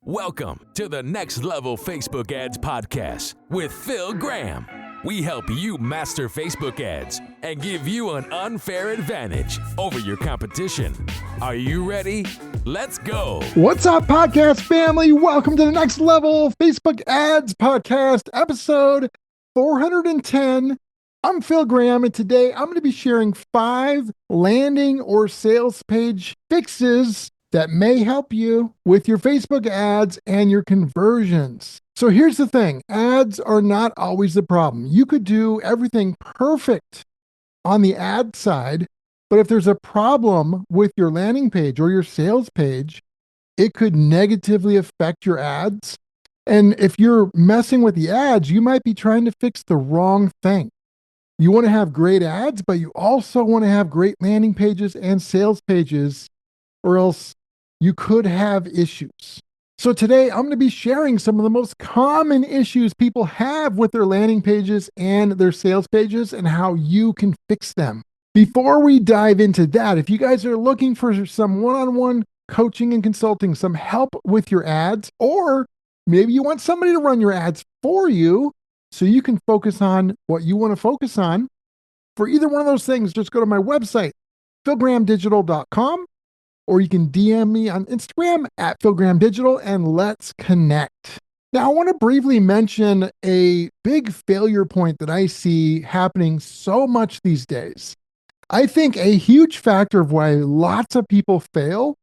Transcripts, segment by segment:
Welcome to the Next Level Facebook Ads Podcast with Phil Graham. We help you master Facebook ads and give you an unfair advantage over your competition. Are you ready? Let's go. What's up, podcast family? Welcome to the Next Level Facebook Ads Podcast, episode 410. I'm Phil Graham, and today I'm going to be sharing 5 landing or sales page fixes that may help you with your Facebook ads and your conversions. So here's the thing. Ads are not always the problem. You could do everything perfect on the ad side, but if there's a problem with your landing page or your sales page, it could negatively affect your ads. And if you're messing with the ads, you might be trying to fix the wrong thing. You want to have great ads, but you also want to have great landing pages and sales pages, or else you could have issues. So today I'm going to be sharing some of the most common issues people have with their landing pages and their sales pages and how you can fix them. Before we dive into that, if you guys are looking for some one-on-one coaching and consulting, some help with your ads, or maybe you want somebody to run your ads for you so you can focus on what you want to focus on, for either one of those things, just go to my website, philgrahamdigital.com. Or you can DM me on Instagram at philgrahamdigital and let's connect. Now, I want to briefly mention a big failure point that I see happening so much these days. I think a huge factor of why lots of people fail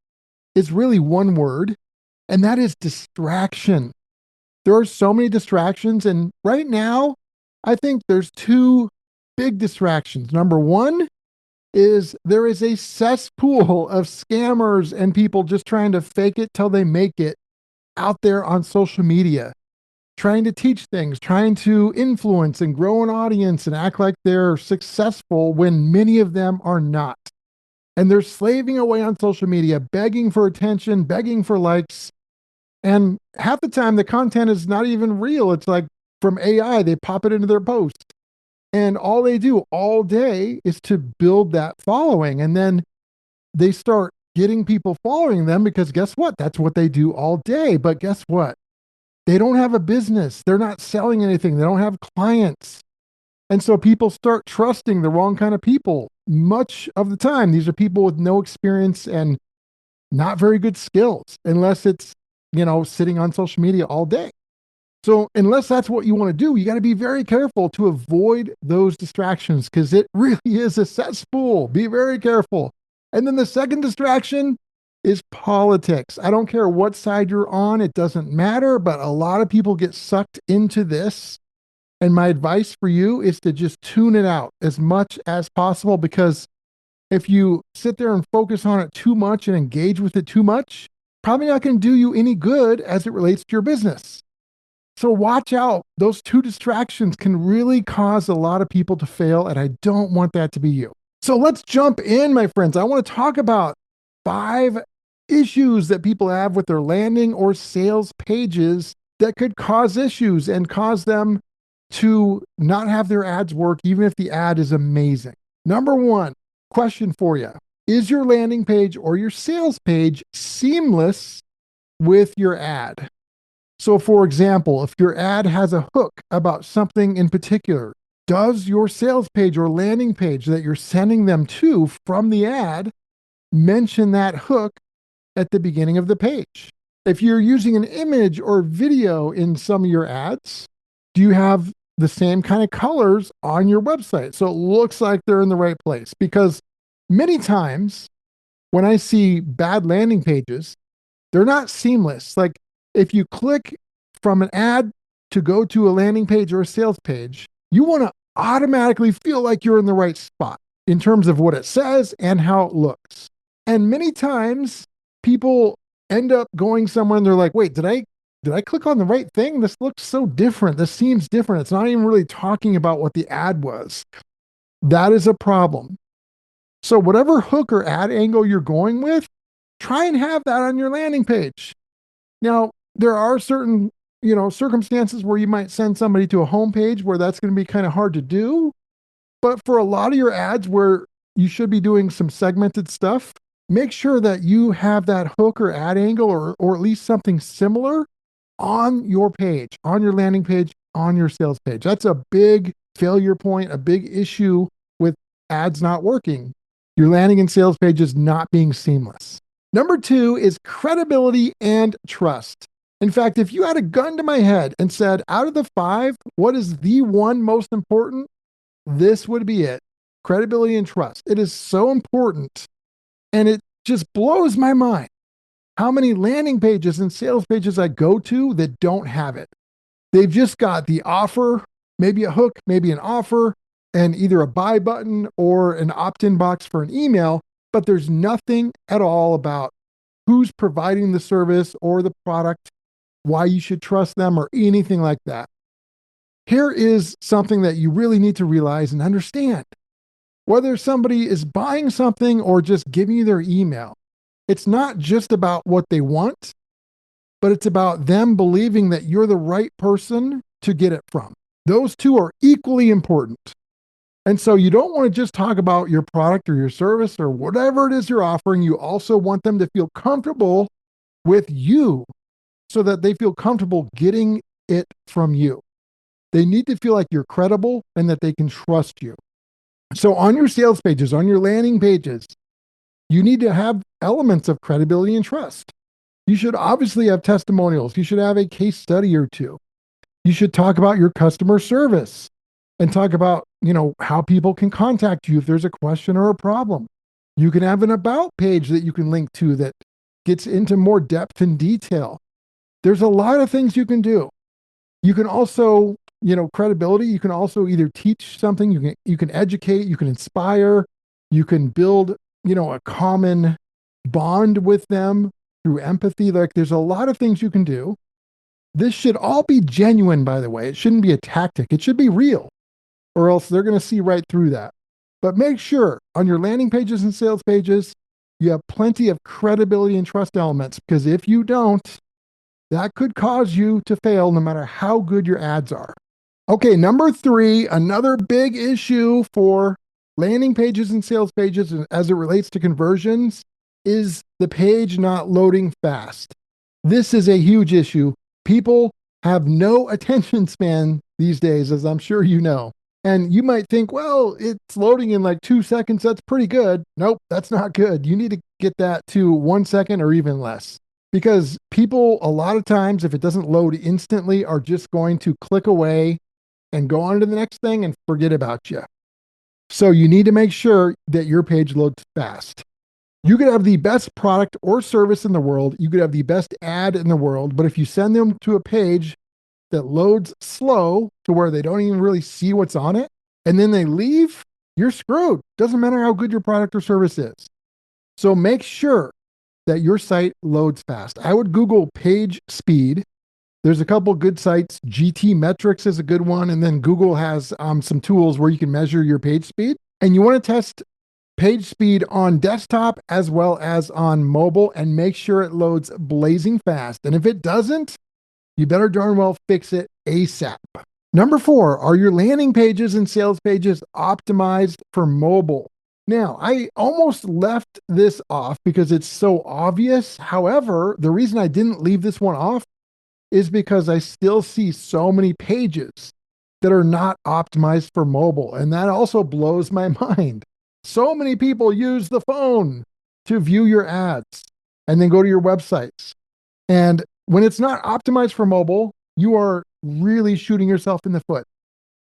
is really one word, and that is distraction. There are so many distractions, and right now, I think there's 2 big distractions. Number one is there is a cesspool of scammers and people just trying to fake it till they make it out there on social media, trying to teach things, trying to influence and grow an audience and act like they're successful when many of them are not. And they're slaving away on social media, begging for attention, begging for likes. And half the time the content is not even real. It's like from AI, they pop it into their post. And all they do all day is to build that following. And then they start getting people following them because guess what? That's what they do all day. But guess what? They don't have a business. They're not selling anything. They don't have clients. And so people start trusting the wrong kind of people. Much of the time, these are people with no experience and not very good skills, unless it's, sitting on social media all day. So unless that's what you want to do, you got to be very careful to avoid those distractions because it really is a cesspool. Be very careful. And then the second distraction is politics. I don't care what side you're on. It doesn't matter, but a lot of people get sucked into this. And my advice for you is to just tune it out as much as possible, because if you sit there and focus on it too much and engage with it too much, probably not going to do you any good as it relates to your business. So watch out. Those 2 distractions can really cause a lot of people to fail, and I don't want that to be you. So let's jump in, my friends. I want to talk about 5 issues that people have with their landing or sales pages that could cause issues and cause them to not have their ads work, even if the ad is amazing. Number 1, question for you. Is your landing page or your sales page seamless with your ad? So for example, if your ad has a hook about something in particular, does your sales page or landing page that you're sending them to from the ad mention that hook at the beginning of the page? If you're using an image or video in some of your ads, do you have the same kind of colors on your website so it looks like they're in the right place? Because many times when I see bad landing pages, they're not seamless. Like, if you click from an ad to go to a landing page or a sales page, you want to automatically feel like you're in the right spot in terms of what it says and how it looks. And many times people end up going somewhere and they're like, wait, did I click on the right thing? This looks so different. This seems different. It's not even really talking about what the ad was. That is a problem. So whatever hook or ad angle you're going with, try and have that on your landing page. Now, there are certain, circumstances where you might send somebody to a homepage where that's going to be kind of hard to do. But for a lot of your ads where you should be doing some segmented stuff, make sure that you have that hook or ad angle or at least something similar on your page, on your landing page, on your sales page. That's a big failure point, a big issue with ads not working. Your landing and sales pages not being seamless. Number 2 is credibility and trust. In fact, if you had a gun to my head and said, out of the 5, what is the one most important? This would be it. Credibility and trust. It is so important. And it just blows my mind how many landing pages and sales pages I go to that don't have it. They've just got the offer, maybe a hook, maybe an offer, and either a buy button or an opt-in box for an email, but there's nothing at all about who's providing the service or the product, why you should trust them, or anything like that. Here is something that you really need to realize and understand. Whether somebody is buying something or just giving you their email, it's not just about what they want, but it's about them believing that you're the right person to get it from. Those two are equally important. And so you don't want to just talk about your product or your service or whatever it is you're offering. You also want them to feel comfortable with you so that they feel comfortable getting it from you. They need to feel like you're credible and that they can trust you. So on your sales pages, on your landing pages, you need to have elements of credibility and trust. You should obviously have testimonials. You should have a case study or two. You should talk about your customer service and talk about, how people can contact you if there's a question or a problem. You can have an about page that you can link to that gets into more depth and detail. There's a lot of things you can do. You can also, credibility, you can also either teach something, you can educate, you can inspire, you can build, a common bond with them through empathy. Like there's a lot of things you can do. This should all be genuine, by the way. It shouldn't be a tactic. It should be real, or else they're going to see right through that. But make sure on your landing pages and sales pages, you have plenty of credibility and trust elements, because if you don't, that could cause you to fail no matter how good your ads are. Okay, number 3, another big issue for landing pages and sales pages as it relates to conversions is the page not loading fast. This is a huge issue. People have no attention span these days, as I'm sure you know. And you might think, well, it's loading in like 2 seconds. That's pretty good. Nope, that's not good. You need to get that to 1 second or even less. Because people, a lot of times, if it doesn't load instantly, are just going to click away and go on to the next thing and forget about you. So you need to make sure that your page loads fast. You could have the best product or service in the world. You could have the best ad in the world. But if you send them to a page that loads slow to where they don't even really see what's on it, and then they leave, you're screwed. Doesn't matter how good your product or service is. So make sure that your site loads fast. I would Google page speed. There's a couple good sites. GTmetrix is a good one. And then Google has some tools where you can measure your page speed. And you want to test page speed on desktop as well as on mobile and make sure it loads blazing fast. And if it doesn't, you better darn well fix it ASAP. Number 4, are your landing pages and sales pages optimized for mobile? Now, I almost left this off because it's so obvious. However, the reason I didn't leave this one off is because I still see so many pages that are not optimized for mobile. And that also blows my mind. So many people use the phone to view your ads and then go to your websites. And when it's not optimized for mobile, you are really shooting yourself in the foot.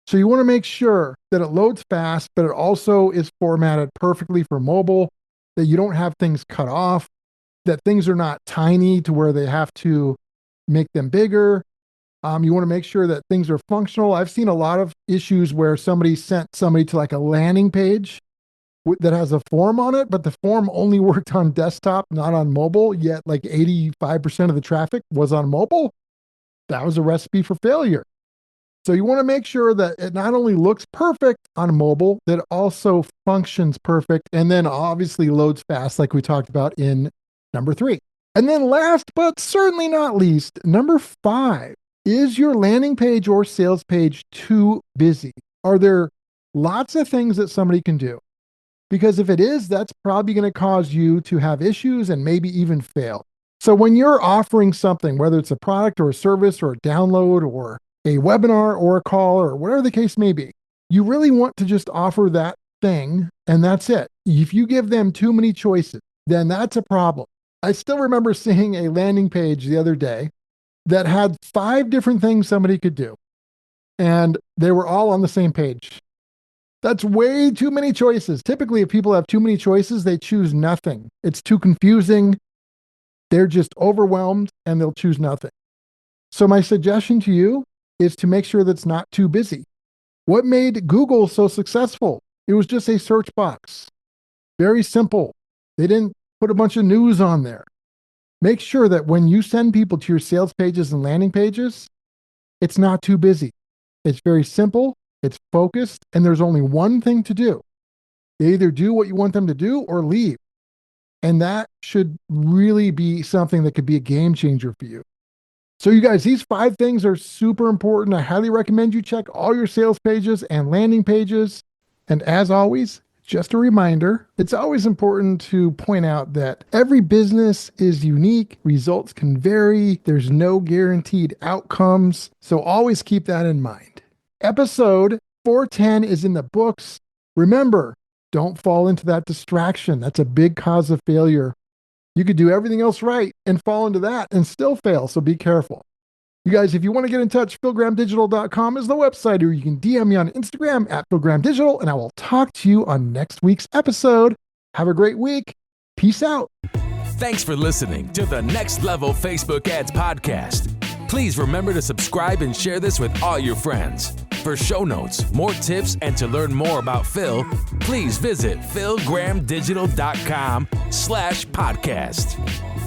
So you want to make sure that it loads fast, but it also is formatted perfectly for mobile, that you don't have things cut off, that things are not tiny to where they have to make them bigger. You want to make sure that things are functional. I've seen a lot of issues where somebody sent somebody to like a landing page that has a form on it, but the form only worked on desktop, not on mobile, yet like 85% of the traffic was on mobile. That was a recipe for failure. So you want to make sure that it not only looks perfect on mobile, that it also functions perfect, and then obviously loads fast like we talked about in number 3. And then last but certainly not least, number 5, is your landing page or sales page too busy? Are there lots of things that somebody can do? Because if it is, that's probably going to cause you to have issues and maybe even fail. So when you're offering something, whether it's a product or a service or a download or a webinar or a call or whatever the case may be, you really want to just offer that thing and that's it. If you give them too many choices, then that's a problem. I still remember seeing a landing page the other day that had 5 different things somebody could do, and they were all on the same page. That's way too many choices. Typically, if people have too many choices, they choose nothing. It's too confusing. They're just overwhelmed and they'll choose nothing. So my suggestion to you is to make sure that's not too busy. What made Google so successful? It was just a search box. Very simple. They didn't put a bunch of news on there. Make sure that when you send people to your sales pages and landing pages, it's not too busy. It's very simple, it's focused, and there's only one thing to do. They either do what you want them to do or leave. And that should really be something that could be a game changer for you. So you guys, these 5 things are super important. I highly recommend you check all your sales pages and landing pages. And as always, just a reminder, it's always important to point out that every business is unique. Results can vary. There's no guaranteed outcomes. So always keep that in mind. Episode 410 is in the books. Remember, don't fall into that distraction. That's a big cause of failure. You could do everything else right and fall into that and still fail. So be careful. You guys, if you want to get in touch, philgrahamdigital.com is the website, or you can DM me on Instagram at philgrahamdigital, and I will talk to you on next week's episode. Have a great week. Peace out. Thanks for listening to the Next Level Facebook Ads Podcast. Please remember to subscribe and share this with all your friends. For show notes, more tips, and to learn more about Phil, please visit philgrahamdigital.com/podcast.